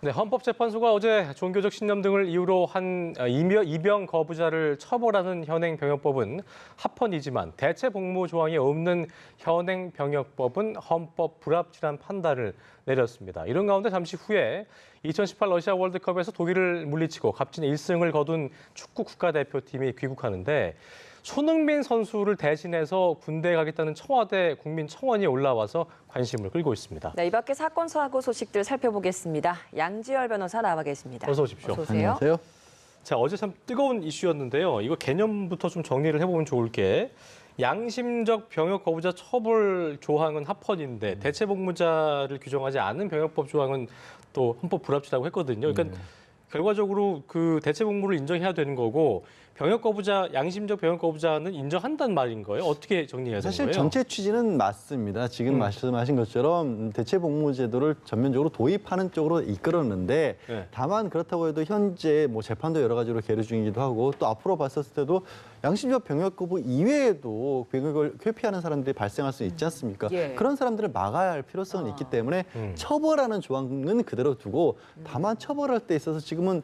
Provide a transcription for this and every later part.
네, 헌법재판소가 어제 종교적 신념 등을 이유로 한 입영 거부자를 처벌하는 현행병역법은 합헌이지만 대체 복무 조항이 없는 현행병역법은 헌법 불합치라는 판단을 내렸습니다. 이런 가운데 잠시 후에 2018 러시아 월드컵에서 독일을 물리치고 값진 1승을 거둔 축구 국가대표팀이 귀국하는데 손흥민 선수를 대신해서 군대에 가겠다는 청와대 국민청원이 올라와서 관심을 끌고 있습니다. 네, 이 밖에 사건 사고 소식들 살펴보겠습니다. 양지열 변호사 나와 계십니다. 어서 오십시오. 어서 오세요. 안녕하세요. 자, 어제 참 뜨거운 이슈였는데요. 이거 개념부터 좀 정리를 해보면 좋을 게 양심적 병역 거부자 처벌 조항은 합헌인데 대체 복무자를 규정하지 않은 병역법 조항은 또 헌법 불합치라고 했거든요. 그러니까 결과적으로 그 대체 복무를 인정해야 되는 거고 병역 거부자, 양심적 병역 거부자는 인정한다는 말인 거예요. 어떻게 정리해야 되는 거예요? 사실 정책 취지는 맞습니다. 지금 말씀하신 것처럼 대체 복무 제도를 전면적으로 도입하는 쪽으로 이끌었는데 네. 다만 그렇다고 해도 현재 뭐 재판도 여러 가지로 계류 중이기도 하고 또 앞으로 봤었을 때도 양심적 병역 거부 이외에도 병역을 회피하는 사람들이 발생할 수 있지 않습니까? 예. 그런 사람들을 막아야 할 필요성은 있기 때문에 처벌하는 조항은 그대로 두고 다만 처벌할 때 있어서 지금은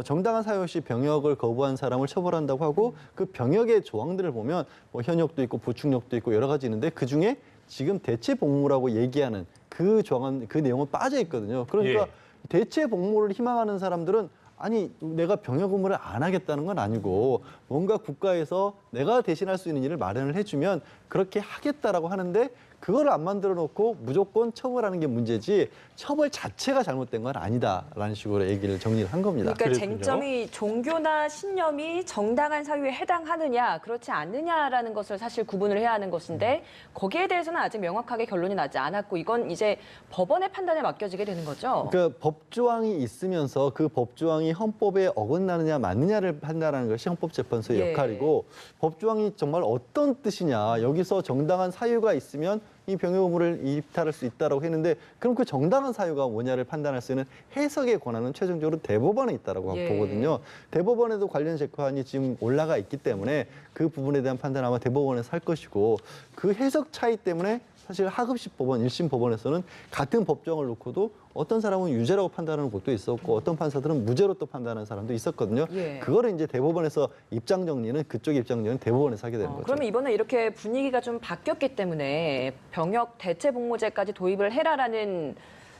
정당한 사유 없이 병역을 거부한 사람을 처벌한다고 하고 그 병역의 조항들을 보면 뭐 현역도 있고 부축력도 있고 여러 가지 있는데 그중에 지금 대체 복무라고 얘기하는 그 조항은 그 내용은 빠져 있거든요. 그러니까 대체 복무를 희망하는 사람들은 아니 내가 병역 의무를 안 하겠다는 건 아니고 뭔가 국가에서 내가 대신할 수 있는 일을 마련을 해주면 그렇게 하겠다라고 하는데 그걸 안 만들어 놓고 무조건 처벌하는 게 문제지 처벌 자체가 잘못된 건 아니다라는 식으로 얘기를 정리를 한 겁니다. 그러니까 그렇군요. 쟁점이 종교나 신념이 정당한 사유에 해당하느냐 그렇지 않느냐라는 것을 사실 구분을 해야 하는 것인데 거기에 대해서는 아직 명확하게 결론이 나지 않았고 이건 이제 법원의 판단에 맡겨지게 되는 거죠. 그러니까 법조항이 있으면서 그 법조항이 헌법에 어긋나느냐 맞느냐를 판단하는 것이 헌법재판소의 예. 역할이고 법조항이 정말 어떤 뜻이냐 여기서 정당한 사유가 있으면 이 병역 의무를 이탈할 수 있다라고 했는데 그럼 그 정당한 사유가 뭐냐를 판단할 수 있는 해석의 권한은 최종적으로 대법원에 있다라고 보거든요. 대법원에도 관련 재판이 지금 올라가 있기 때문에 그 부분에 대한 판단은 아마 대법원에서 할 것이고 그 해석 차이 때문에 사실 하급식 법원, 1심 법원에서는 같은 법정을 놓고도 어떤 사람은 유죄라고 판단하는 곳도 있었고 어떤 판사들은 무죄로 또 판단하는 사람도 있었거든요. 그거를 이제 대법원에서 입장 정리는 그쪽 입장 정리는 대법원에서 하게 되는 거죠. 그러면 이번에 이렇게 분위기가 좀 바뀌었기 때문에 병역 대체 복무제까지 도입을 해라라는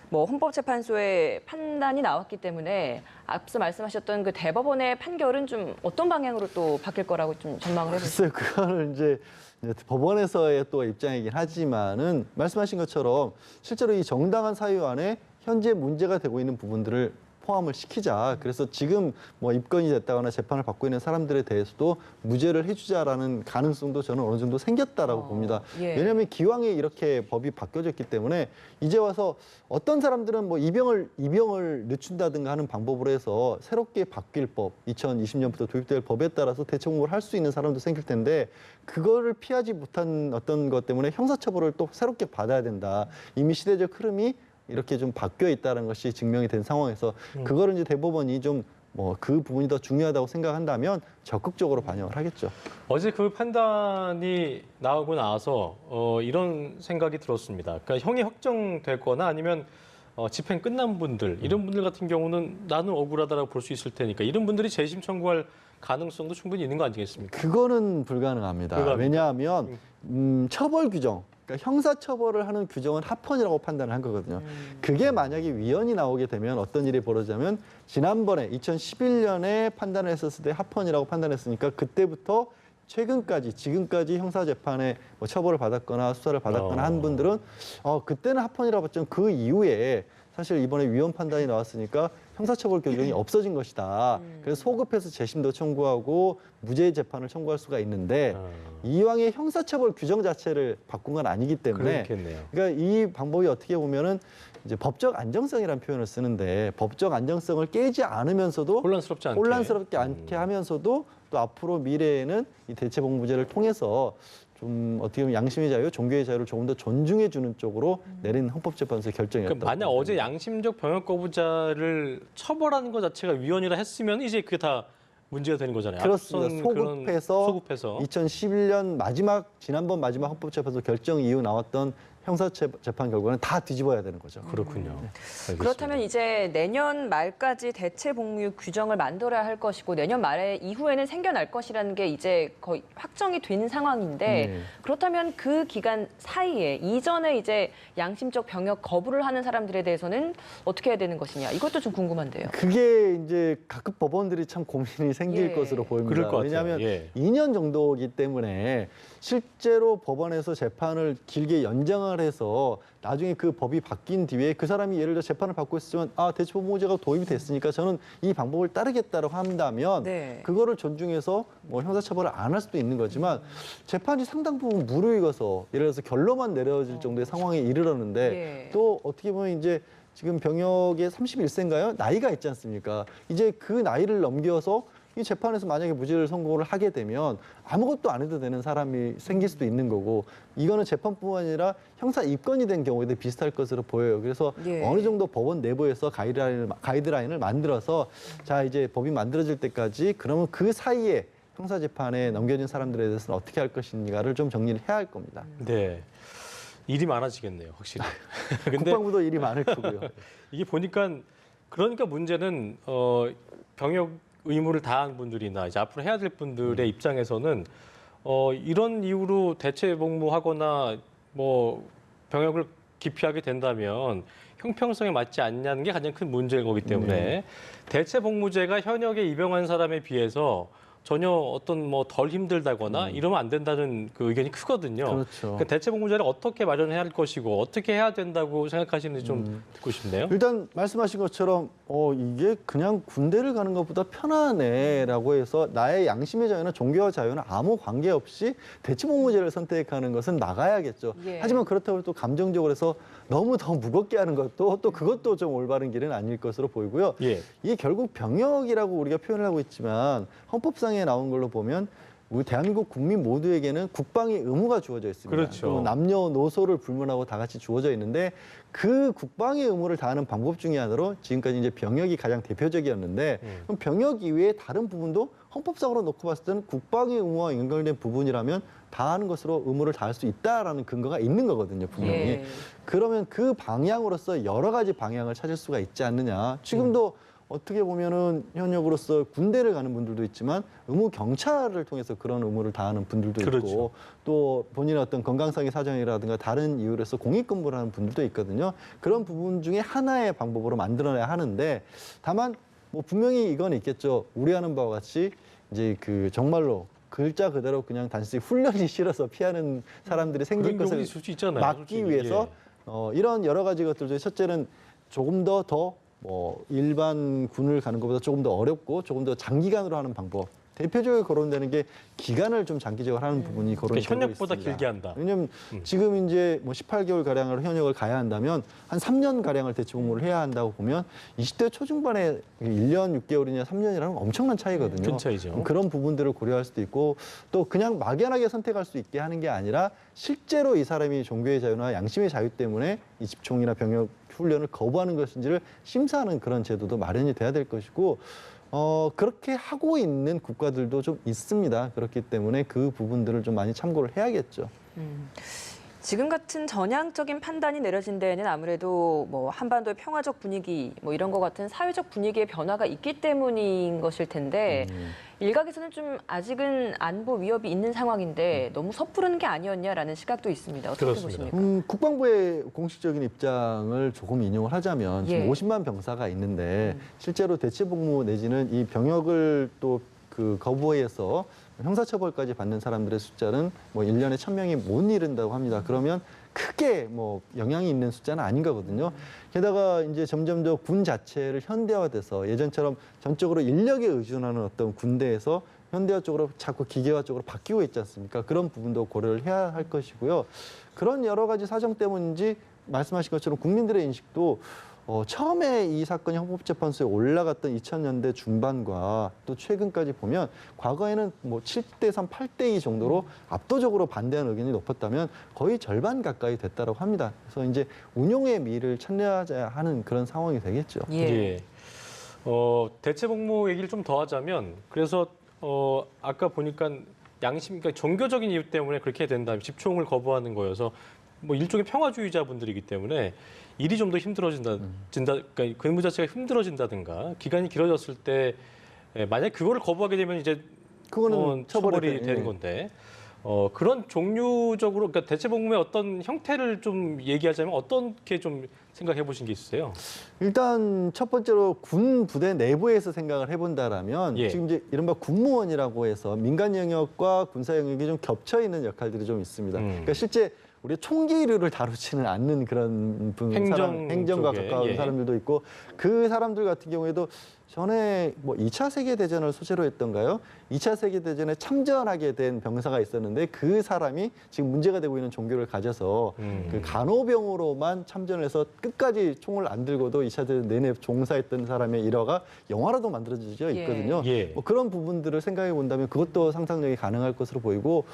뭐 헌법재판소의 판단이 나왔기 때문에 앞서 말씀하셨던 그 대법원의 판결은 좀 어떤 방향으로 또 바뀔 거라고 좀 전망을 해보세요. 글쎄요, 그거는 이제 법원에서의 또 입장이긴 하지만은 말씀하신 것처럼 실제로 이 정당한 사유 안에 현재 문제가 되고 있는 부분들을 포함을 시키자. 그래서 지금 뭐 입건이 됐다거나 재판을 받고 있는 사람들에 대해서도 무죄를 해주자라는 가능성도 저는 어느 정도 생겼다라고 봅니다. 왜냐하면 기왕에 이렇게 법이 바뀌어졌기 때문에 이제 와서 어떤 사람들은 뭐 입영을 늦춘다든가 하는 방법으로 해서 새롭게 바뀔 법, 2020년부터 도입될 법에 따라서 대체복무를 할 수 있는 사람도 생길 텐데 그거를 피하지 못한 어떤 것 때문에 형사처벌을 또 새롭게 받아야 된다. 이미 시대적 흐름이 이렇게 좀 바뀌어 있다는 것이 증명이 된 상황에서 그거를 이제 대법원이 좀 뭐 그 부분이 더 중요하다고 생각한다면 적극적으로 반영을 하겠죠. 어제 그 판단이 나오고 나서 이런 생각이 들었습니다. 그러니까 형이 확정됐거나 아니면 집행 끝난 분들, 이런 분들 같은 경우는 나는 억울하다라고 볼 수 있을 테니까 이런 분들이 재심 청구할 가능성도 충분히 있는 거 아니겠습니까? 그거는 불가능합니다. 왜냐하면 처벌 규정, 그러니까 형사처벌을 하는 규정은 합헌이라고 판단을 한 거거든요. 그게 만약에 위헌이 나오게 되면 어떤 일이 벌어지냐면 지난번에 2011년에 판단을 했었을 때 합헌이라고 판단했으니까 그때부터 최근까지 지금까지 형사재판에 뭐 처벌을 받았거나 수사를 받았거나 한 분들은 그때는 합헌이라고 봤지만 그 이후에 사실 이번에 위헌 판단이 나왔으니까 형사처벌 규정이 없어진 것이다. 그래서 소급해서 재심도 청구하고 무죄 재판을 청구할 수가 있는데 이왕의 형사처벌 규정 자체를 바꾼 건 아니기 때문에 그렇겠네요. 그러니까 이 방법이 어떻게 보면은 이제 법적 안정성이라는 표현을 쓰는데 법적 안정성을 깨지 않으면서도 혼란스럽지 않게 하면서도 또 앞으로 미래에는 이 대체복무제를 통해서 좀 어떻게 보면 양심의 자유, 종교의 자유를 조금 더 존중해 주는 쪽으로 내린 헌법재판소의 결정이었다. 그러니까 만약 어제 양심적 병역 거부자를 처벌하는 것 자체가 위헌이라 했으면 이제 그게 다 문제가 되는 거잖아요. 그렇습니다. 소급해서 2011년 지난번 마지막 헌법재판소 결정 이후 나왔던 형사 재판 결과는 다 뒤집어야 되는 거죠. 그렇군요. 알겠습니다. 그렇다면 이제 내년 말까지 대체 복무 규정을 만들어야 할 것이고 내년 말에 이후에는 생겨날 것이라는 게 이제 거의 확정이 된 상황인데 네. 그렇다면 그 기간 사이에 이전에 이제 양심적 병역 거부를 하는 사람들에 대해서는 어떻게 해야 되는 것이냐 이것도 좀 궁금한데요. 그게 이제 각급 법원들이 참 고민이 생길 예. 것으로 보입니다. 그럴 것 같아요. 왜냐하면 예. 2년 정도이기 때문에 실제로 법원에서 재판을 길게 연장을 해서 나중에 그 법이 바뀐 뒤에 그 사람이 예를 들어 재판을 받고 있으면 대체복무제가 도입이 됐으니까 저는 이 방법을 따르겠다고 한다면 네. 그거를 존중해서 뭐 형사처벌을 안 할 수도 있는 거지만 재판이 상당 부분 무르익어서 예를 들어서 결론만 내려질 정도의 상황에 이르렀는데 예. 또 어떻게 보면 이제 지금 병역의 31세인가요? 나이가 있지 않습니까? 이제 그 나이를 넘겨서 이 재판에서 만약에 무죄를 선고를 하게 되면 아무것도 안 해도 되는 사람이 생길 수도 있는 거고 이거는 재판뿐만 아니라 형사 입건이 된 경우에도 비슷할 것으로 보여요. 그래서 예. 어느 정도 법원 내부에서 가이드라인을 만들어서 자 이제 법이 만들어질 때까지 그러면 그 사이에 형사 재판에 넘겨진 사람들에 대해서는 어떻게 할 것인가를 좀 정리를 해야 할 겁니다. 네. 일이 많아지겠네요, 확실히. 근데 국방부도 일이 많을 거고요. 이게 보니까 그러니까 문제는 병역 의무를 다한 분들이나 이제 앞으로 해야 될 분들의 입장에서는 이런 이유로 대체 복무하거나 뭐 병역을 기피하게 된다면 형평성에 맞지 않냐는 게 가장 큰 문제인 거기 때문에 대체 복무제가 현역에 입영한 사람에 비해서 전혀 어떤 뭐 덜 힘들다거나 이러면 안 된다는 그 의견이 크거든요. 그렇죠. 그러니까 대체 복무제를 어떻게 마련해야 할 것이고 어떻게 해야 된다고 생각하시는지 좀 듣고 싶네요. 일단 말씀하신 것처럼 이게 그냥 군대를 가는 것보다 편하네라고 해서 나의 양심의 자유나 종교와 자유는 아무 관계없이 대체복무제를 선택하는 것은 막아야겠죠. 예. 하지만 그렇다고 또 감정적으로 해서 너무 더 무겁게 하는 것도 또 그것도 좀 올바른 길은 아닐 것으로 보이고요. 예. 이게 결국 병역이라고 우리가 표현을 하고 있지만 헌법상에 나온 걸로 보면 우리 대한민국 국민 모두에게는 국방의 의무가 주어져 있습니다. 그렇죠. 그리고 남녀노소를 불문하고 다 같이 주어져 있는데 그 국방의 의무를 다하는 방법 중에 하나로 지금까지 이제 병역이 가장 대표적이었는데 그럼 병역 이외에 다른 부분도 헌법상으로 놓고 봤을 때는 국방의 의무와 연결된 부분이라면 다하는 것으로 의무를 다할 수 있다라는 근거가 있는 거거든요, 분명히. 예. 그러면 그 방향으로서 여러 가지 방향을 찾을 수가 있지 않느냐. 지금도 어떻게 보면은 현역으로서 군대를 가는 분들도 있지만 의무 경찰을 통해서 그런 의무를 다하는 분들도 그렇죠. 있고 또 본인의 어떤 건강상의 사정이라든가 다른 이유로서 공익근무를 하는 분들도 있거든요. 그런 부분 중에 하나의 방법으로 만들어내야 하는데 다만 뭐 분명히 이건 있겠죠. 우려하는 바와 같이 이제 그 정말로 글자 그대로 그냥 단순히 훈련이 싫어서 피하는 사람들이 생길 그런 것을 경우도 있을 수 있잖아요. 막기 솔직히. 위해서 이런 여러 가지 것들 중에 첫째는 조금 더 일반 군을 가는 것보다 조금 더 어렵고 조금 더 장기간으로 하는 방법. 대표적으로 거론되는 게 기간을 좀 장기적으로 하는 부분이 거론이 그러니까 되고 현역보다 있습니다. 길게 한다. 왜냐하면 지금 이제 뭐 18개월 가량으로 현역을 가야 한다면 한 3년 가량을 대체복무를 해야 한다고 보면 20대 초중반에 1년 6개월이냐 3년이라는 엄청난 차이거든요. 큰 차이죠. 그런 부분들을 고려할 수도 있고 또 그냥 막연하게 선택할 수 있게 하는 게 아니라 실제로 이 사람이 종교의 자유나 양심의 자유 때문에 이 집총이나 병역 훈련을 거부하는 것인지를 심사하는 그런 제도도 마련이 돼야 될 것이고 그렇게 하고 있는 국가들도 좀 있습니다. 그렇기 때문에 그 부분들을 좀 많이 참고를 해야겠죠. 지금 같은 전향적인 판단이 내려진 데에는 아무래도 뭐 한반도의 평화적 분위기 뭐 이런 것 같은 사회적 분위기의 변화가 있기 때문인 것일 텐데 일각에서는 좀 아직은 안보 위협이 있는 상황인데 너무 섣부르는 게 아니었냐라는 시각도 있습니다. 어떻게 그렇습니다. 보십니까? 국방부의 공식적인 입장을 조금 인용을 하자면 지금 예. 50만 병사가 있는데 실제로 대체복무 내지는 이 병역을 또 그 거부해서 형사처벌까지 받는 사람들의 숫자는 뭐 1년에 1,000명이 못 이른다고 합니다. 그러면 크게 뭐 영향이 있는 숫자는 아닌 거거든요. 게다가 이제 점점 더 군 자체를 현대화돼서 예전처럼 전적으로 인력에 의존하는 어떤 군대에서 현대화 쪽으로 자꾸 기계화 쪽으로 바뀌고 있지 않습니까? 그런 부분도 고려를 해야 할 것이고요. 그런 여러 가지 사정 때문인지 말씀하신 것처럼 국민들의 인식도 처음에 이 사건이 헌법재판소에 올라갔던 2000년대 중반과 또 최근까지 보면 과거에는 뭐 7대3, 8대2 정도로 압도적으로 반대하는 의견이 높았다면 거의 절반 가까이 됐다고 합니다. 그래서 이제 운용의 미를 찾아야 하는 그런 상황이 되겠죠. 예. 대체 복무 얘기를 좀 더 하자면 그래서 아까 보니까 양심, 그러니까 종교적인 이유 때문에 그렇게 된다면 집총을 거부하는 거여서 뭐 일종의 평화주의자분들이기 때문에 일이 좀 더 그러니까 근무 자체가 힘들어진다든가 기간이 길어졌을 때 만약 그거를 거부하게 되면 이제 그거는 처벌이 되는 건데 그런 종류적으로 그러니까 대체복무의 어떤 형태를 좀 얘기하자면 어떻게 좀 생각해 보신 게 있으세요? 일단 첫 번째로 군 부대 내부에서 생각을 해본다라면 예. 지금 이제 이른바 군무원이라고 해서 민간 영역과 군사 영역이 좀 겹쳐 있는 역할들이 좀 있습니다. 그러니까 실제 우리 총기류를 다루지는 않는 그런 행정과 쪽에, 가까운 예. 사람들도 있고 그 사람들 같은 경우에도 전에 뭐 2차 세계대전을 소재로 했던가요? 2차 세계대전에 참전하게 된 병사가 있었는데 그 사람이 지금 문제가 되고 있는 종교를 가져서 그 간호병으로만 참전을 해서 끝까지 총을 안 들고도 2차 대전 내내 종사했던 사람의 일화가 영화로도 만들어져 있거든요. 예. 뭐 그런 부분들을 생각해 본다면 그것도 상상력이 가능할 것으로 보이고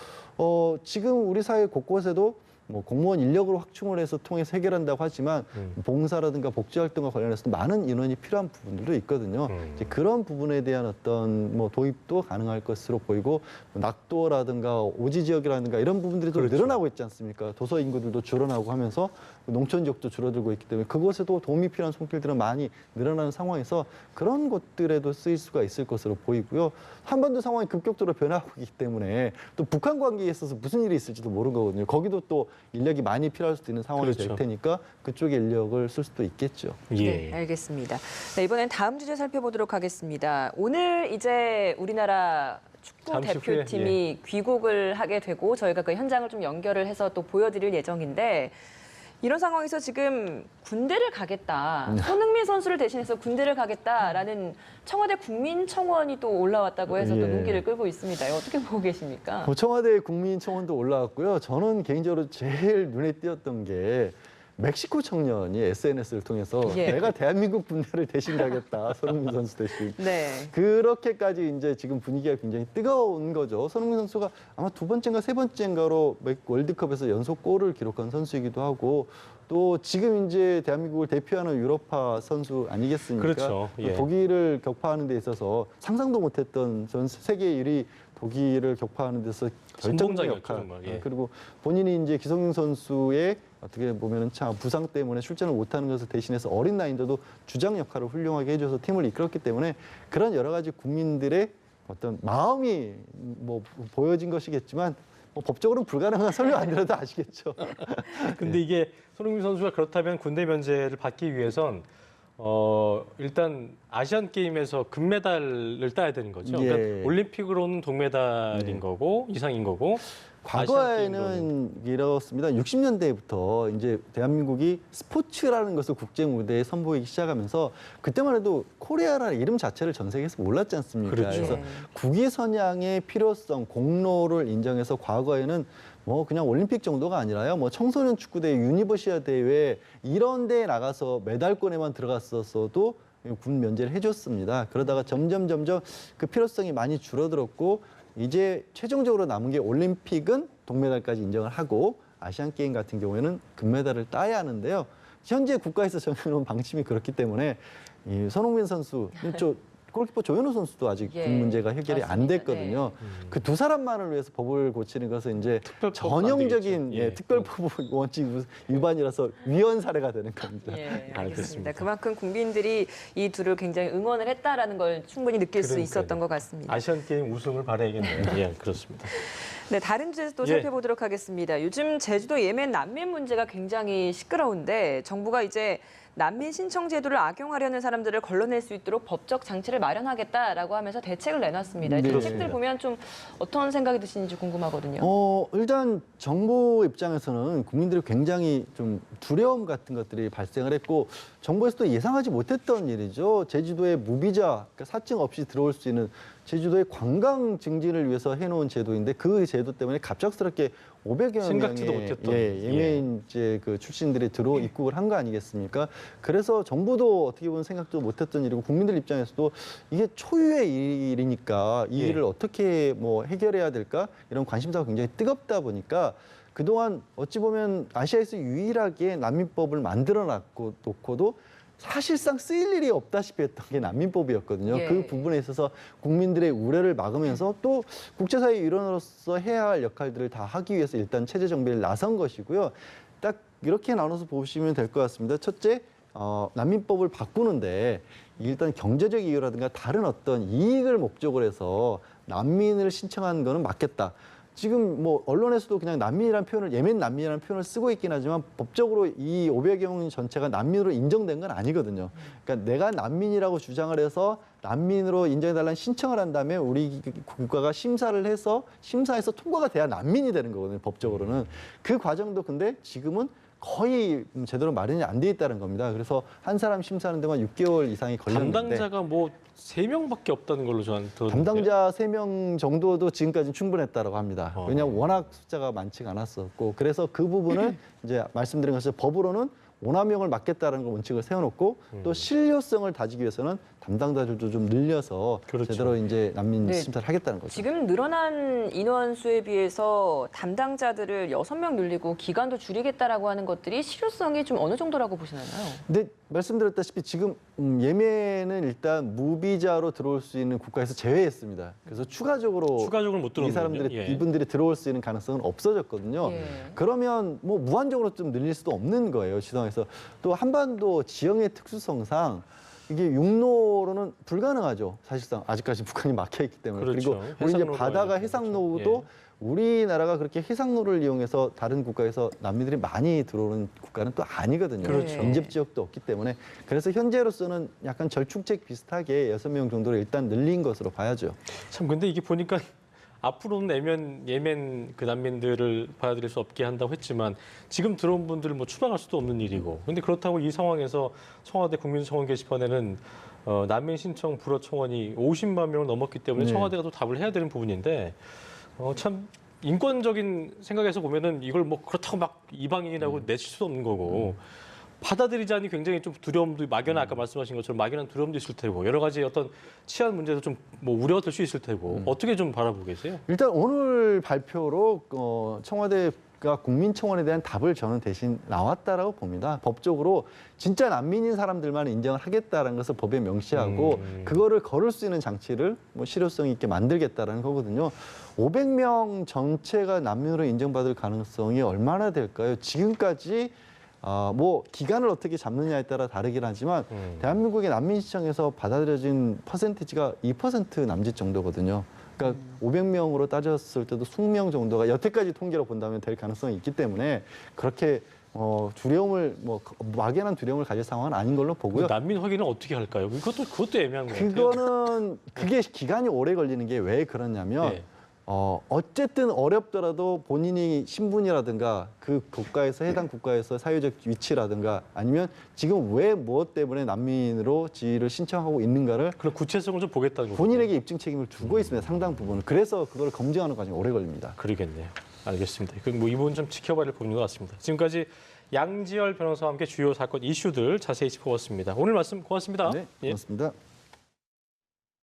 지금 우리 사회 곳곳에도 뭐 공무원 인력으로 확충을 해서 통해서 해결한다고 하지만 봉사라든가 복지활동과 관련해서 많은 인원이 필요한 부분들도 있거든요. 이제 그런 부분에 대한 어떤 뭐 도입도 가능할 것으로 보이고 낙도라든가 오지 지역이라든가 이런 부분들이 좀 그렇죠. 늘어나고 있지 않습니까? 도서 인구들도 줄어나고 하면서 농촌 지역도 줄어들고 있기 때문에 그곳에도 도움이 필요한 손길들은 많이 늘어나는 상황에서 그런 곳들에도 쓰일 수가 있을 것으로 보이고요. 한반도 상황이 급격적으로 변하고 있기 때문에 또 북한 관계에 있어서 무슨 일이 있을지도 모르는 거거든요. 거기도 또 인력이 많이 필요할 수도 있는 상황이 그렇죠. 될 테니까 그쪽에 인력을 쓸 수도 있겠죠. 예. 네, 알겠습니다. 네, 이번엔 다음 주제 살펴보도록 하겠습니다. 오늘 이제 우리나라 축구 잠시 후에, 대표팀이 귀국을 하게 되고 저희가 그 현장을 좀 연결을 해서 또 보여드릴 예정인데 이런 상황에서 지금 군대를 가겠다. 손흥민 선수를 대신해서 군대를 가겠다라는 청와대 국민청원이 또 올라왔다고 해서 또 예. 눈길을 끌고 있습니다. 이거 어떻게 보고 계십니까? 청와대 국민청원도 올라왔고요. 저는 개인적으로 제일 눈에 띄었던 게 멕시코 청년이 SNS를 통해서 예. 내가 대한민국 군대를 대신 가겠다. 손흥민 선수 대신. 네. 그렇게까지 이제 지금 분위기가 굉장히 뜨거운 거죠. 손흥민 선수가 아마 두 번째인가 세 번째인가로 월드컵에서 연속 골을 기록한 선수이기도 하고 또 지금 이제 대한민국을 대표하는 유럽파 선수 아니겠습니까? 그렇죠. 예. 독일을 격파하는 데 있어서 상상도 못했던 전 세계 1위 독일을 격파하는 데서 결정적인 선봉장이었죠, 역할. 정말. 예. 그리고 본인이 이제 기성용 선수의 어떻게 보면은 참 부상 때문에 출전을 못하는 것을 대신해서 어린 나이인데도 주장 역할을 훌륭하게 해줘서 팀을 이끌었기 때문에 그런 여러 가지 국민들의 어떤 마음이 뭐 보여진 것이겠지만 뭐 법적으로는 불가능한 설명 안 드려도 아시겠죠. 근데 이게 손흥민 선수가 그렇다면 군대 면제를 받기 위해선 일단 아시안 게임에서 금메달을 따야 되는 거죠. 예. 그러니까 올림픽으로는 동메달인 네. 거고 이상인 거고. 과거에는 이렇습니다. 60년대부터 이제 대한민국이 스포츠라는 것을 국제 무대에 선보이기 시작하면서 그때만 해도 코리아라는 이름 자체를 전 세계에서 몰랐지 않습니까? 그렇죠. 그래서 국위 선양의 필요성, 공로를 인정해서 과거에는 뭐 그냥 올림픽 정도가 아니라요. 뭐 청소년 축구대회, 유니버시아 대회 이런 데에 나가서 메달권에만 들어갔었어도 군 면제를 해줬습니다. 그러다가 점점 그 필요성이 많이 줄어들었고 이제 최종적으로 남은 게 올림픽은 동메달까지 인정을 하고 아시안 게임 같은 경우에는 금메달을 따야 하는데요. 현재 국가에서 정해놓은 방침이 그렇기 때문에 이 손흥민 선수, 골키퍼 조현우 선수도 아직 예, 군 문제가 해결이 안 맞습니다. 됐거든요. 그 두 사람만을 위해서 법을 고치는 것은 이제 특별법 안 전형적인 되겠죠. 예. 특별법 원칙 위반이라서 위헌 사례가 되는 겁니다. 예, 알겠습니다. 알겠습니다. 그만큼 국민들이 이 둘을 굉장히 응원을 했다라는 걸 충분히 느낄 수 그러니까요. 있었던 것 같습니다. 아시안 게임 우승을 바라야겠네요. 예, 그렇습니다. 네, 다른 주제에서 또 예. 살펴보도록 하겠습니다. 요즘 제주도 예멘 난민 문제가 굉장히 시끄러운데 정부가 이제 난민 신청 제도를 악용하려는 사람들을 걸러낼 수 있도록 법적 장치를 마련하겠다라고 하면서 대책을 내놨습니다. 이 네. 대책들 보면 좀 어떤 생각이 드시는지 궁금하거든요. 일단 정부 입장에서는 국민들이 굉장히 좀 두려움 같은 것들이 발생을 했고 정부에서도 예상하지 못했던 일이죠. 제주도에 무비자, 그러니까 사증 없이 들어올 수 있는 제주도의 관광 증진을 위해서 해놓은 제도인데 그 제도 때문에 갑작스럽게 500여 생각지도 명의 못했던. 예멘 그 출신들이 입국을 한 거 아니겠습니까? 그래서 정부도 어떻게 보면 생각도 못했던 일이고 국민들 입장에서도 이게 초유의 일이니까 이 예. 일을 어떻게 뭐 해결해야 될까 이런 관심사가 굉장히 뜨겁다 보니까 그동안 어찌 보면 아시아에서 유일하게 난민법을 만들어 놓고도 사실상 쓰일 일이 없다시피 했던 게 난민법이었거든요. 예. 그 부분에 있어서 국민들의 우려를 막으면서 또 국제사회 일원으로서 해야 할 역할들을 다 하기 위해서 일단 체제 정비를 나선 것이고요. 딱 이렇게 나눠서 보시면 될 것 같습니다. 첫째, 난민법을 바꾸는데 일단 경제적 이유라든가 다른 어떤 이익을 목적으로 해서 난민을 신청한 거는 맞겠다. 지금 뭐 언론에서도 그냥 난민이라는 표현을 예멘 난민이라는 표현을 쓰고 있긴 하지만 법적으로 이 500여 명 전체가 난민으로 인정된 건 아니거든요. 그러니까 내가 난민이라고 주장을 해서 난민으로 인정해달라는 신청을 한 다음에 우리 국가가 심사를 해서 심사에서 통과가 돼야 난민이 되는 거거든요. 법적으로는. 그 과정도 근데 지금은 거의 제대로 마련이 안 돼 있다는 겁니다. 그래서 한 사람 심사하는 데만 6개월 이상이 걸렸는데 담당자가 뭐 3명밖에 없다는 걸로 저는 들었는데. 담당자 3명 정도도 지금까지는 충분했다고 합니다. 왜냐하면 워낙 숫자가 많지가 않았었고 그래서 그 부분을 이제 말씀드린 것처럼 법으로는 오남용을 막겠다는 걸 원칙을 세워놓고 또 실효성을 다지기 위해서는 담당자들도 좀 늘려서 그렇죠. 제대로 이제 난민 네. 심사를 하겠다는 거죠. 지금 늘어난 인원수에 비해서 담당자들을 6명 늘리고 기간도 줄이겠다라고 하는 것들이 실효성이 좀 어느 정도라고 보시나요? 근데 말씀드렸다시피 지금 예멘은 일단 무비자로 들어올 수 있는 국가에서 제외했습니다. 그래서 추가적으로 못 들어오는군요. 이 사람들이 예. 이분들이 들어올 수 있는 가능성은 없어졌거든요. 예. 그러면 뭐 무한적으로 좀 늘릴 수도 없는 거예요. 지성에서 또 한반도 지형의 특수성상 이게 육로로는 불가능하죠. 사실상 아직까지 북한이 막혀 있기 때문에 그렇죠. 그리고 우리 이제 해상로로 바다가 알려져 해상로도 있죠. 우리나라가 그렇게 해상로를 이용해서 다른 국가에서 난민들이 많이 들어오는 국가는 또 아니거든요. 그렇죠. 인접 지역도 없기 때문에 그래서 현재로서는 약간 절충책 비슷하게 6명 정도로 일단 늘린 것으로 봐야죠. 참 근데 이게 보니까 앞으로는 예멘 그 난민들을 받아들일 수 없게 한다고 했지만 지금 들어온 분들을 뭐 추방할 수도 없는 일이고 근데 그렇다고 이 상황에서 청와대 국민청원 게시판에는 난민 신청 불허 청원이 50만 명을 넘었기 때문에 네. 청와대가 또 답을 해야 되는 부분인데 참 인권적인 생각에서 보면은 이걸 뭐 그렇다고 막 이방인이라고 내칠 수도 없는 거고 받아들이자니 굉장히 좀 두려움도 막연한 아까 말씀하신 것처럼 막연한 두려움도 있을 테고 여러 가지 어떤 치안 문제도 좀 뭐 우려가 될 수 있을 테고 어떻게 좀 바라보고 계세요? 일단 오늘 발표로 청와대가 국민청원에 대한 답을 저는 대신 나왔다라고 봅니다. 법적으로 진짜 난민인 사람들만 인정을 하겠다라는 것을 법에 명시하고 그거를 걸을 수 있는 장치를 뭐 실효성 있게 만들겠다라는 거거든요. 500명 전체가 난민으로 인정받을 가능성이 얼마나 될까요? 지금까지 뭐 기간을 어떻게 잡느냐에 따라 다르긴 하지만 대한민국의 난민 시청에서 받아들여진 퍼센티지가 2% 남짓 정도거든요. 그러니까 500명으로 따졌을 때도 20명 정도가 여태까지 통계로 본다면 될 가능성이 있기 때문에 그렇게 두려움을 뭐 막연한 두려움을 가질 상황은 아닌 걸로 보고요. 난민 확인은 어떻게 할까요? 그것도 애매한 것 같아요. 그게 기간이 오래 걸리는 게 왜 그러냐면 네. 어쨌든 어렵더라도 본인이 신분이라든가 그 국가에서 해당 국가에서 사회적 위치라든가 아니면 지금 왜 무엇 때문에 난민으로 지위를 신청하고 있는가를 그럼 구체성을 좀 보겠다는 거죠. 본인에게 입증 책임을 두고 있습니다. 상당 부분은. 그래서 그걸 검증하는 과정이 오래 걸립니다. 그러겠네요. 알겠습니다. 뭐 이 부분 좀 지켜봐야 될 부분인 것 같습니다. 지금까지 양지열 변호사와 함께 주요 사건 이슈들 자세히 짚어봤습니다. 오늘 말씀 고맙습니다. 네, 예. 고맙습니다.